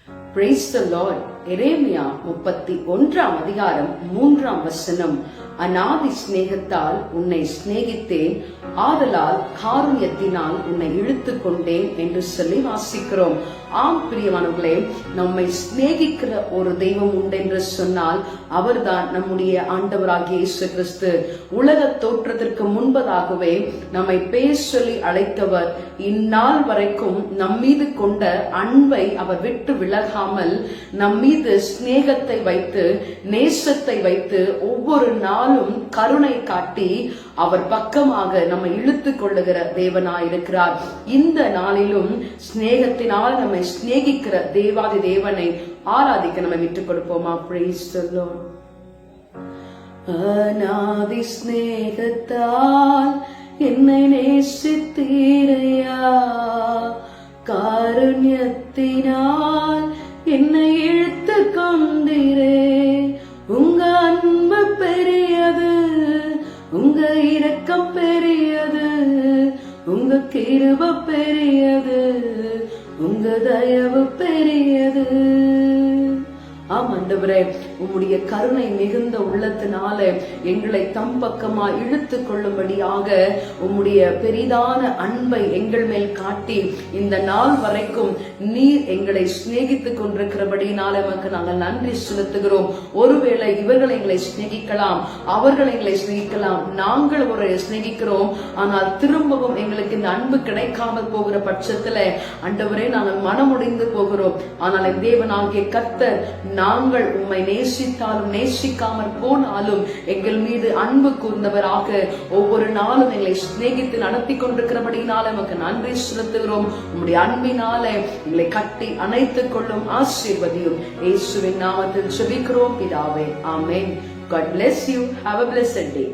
Praise the Lord. எரேமியா 31 அதிகாரம் 3 அநாதி சிநேகத்தால் உன்னை சிநேகித்தேன், ஆதலால் காருண்யத்தினால் உன்னை இழுத்து கொண்டேன் என்று சொல்லி வாசிக்கிறோம். ஆம் பிரியமானவர்களே, நம்மை சிநேகிக்கிற ஒரு தெய்வம் உண்டு என்று சொன்னால் அவர்தான் நம்முடைய ஆண்டவராகிய இயேசு கிறிஸ்து. உலக தோற்றத்திற்கு முன்பதாகவே நம்மை பேர் சொல்லி அழைத்தவர். இந்நாள் வரைக்கும் நம் மீது கொண்ட அன்பை அவர் விட்டு விலகாமல் நம் மீது சிநேகத்தை வைத்து நேசத்தை வைத்து ஒவ்வொரு நாளும் கருணை காட்டி அவர் பக்கமாக நம்மை இழுத்து கொள்ளுகிற தேவனாயிருக்கிறார். இந்த நாளிலும் சிநேகத்தினால் நம்மை சிநேகிக்கிற தேவாதி தேவனை ஆராதிக்க நம்ம விட்டுக் கொடுப்போமா? Praise the Lord. அநாதி சிநேகத்தால் என்னை நேசித்தீரையா, காருண்யத்தினால் என்னை இழுத்து கொண்டீரே. உங்க அன்பு பெரியது, உங்க இரக்கம் பெரியது, உங்க கிருபை பெரியது, உங்க தயவு பெரியது. ஆம் ஆண்டவரே, உம்முடைய கருணை மிகுந்த உள்ளத்தினால எங்களை தம் பக்கமா இழுத்து கொள்ளும்படியாக உம்முடைய பெரிதான அன்பை எங்கள் மேல் காட்டி இந்த நாள் வரைக்கும் நீர் எங்களை சிநேகித்துக் கொண்டிருக்கிறபடினால நமக்கு நாங்கள் நன்றி செலுத்துகிறோம். ஒருவேளை இவர்கள் எங்களை சிநேகிக்கலாம், அவர்கள் எங்களை சிநேகிக்கலாம், நாங்கள் ஒரு சிநேகிக்கிறோம், ஆனால் திரும்பவும் எங்களுக்கு இந்த அன்பு கிடைக்காமல் போகிற பட்சத்துல ஆண்டவரே நாங்கள் மனமுடைந்து போகிறோம். ஆனால் என் தேவனாகிய கர்த்தர் நாங்கள் உம்மை நேசித்தாலும் நேசிக்காமல் போனாலும் எங்கள் மீது அன்பு கூர்ந்தவராக ஒவ்வொரு நாளும் எங்களை சிநேகித்து நடத்தி கொண்டிருக்கிறபடினால நமக்கு நன்றி செலுத்துகிறோம். உம்முடைய அன்பினால எங்களை கட்டி அணைத்துக் கொள்ளும் ஆசீர்வதியும் இயேசுவின் நாமத்தில் ஜெபிக்கிறோம் பிதாவே. ஆமென். God bless you. Have a blessed day.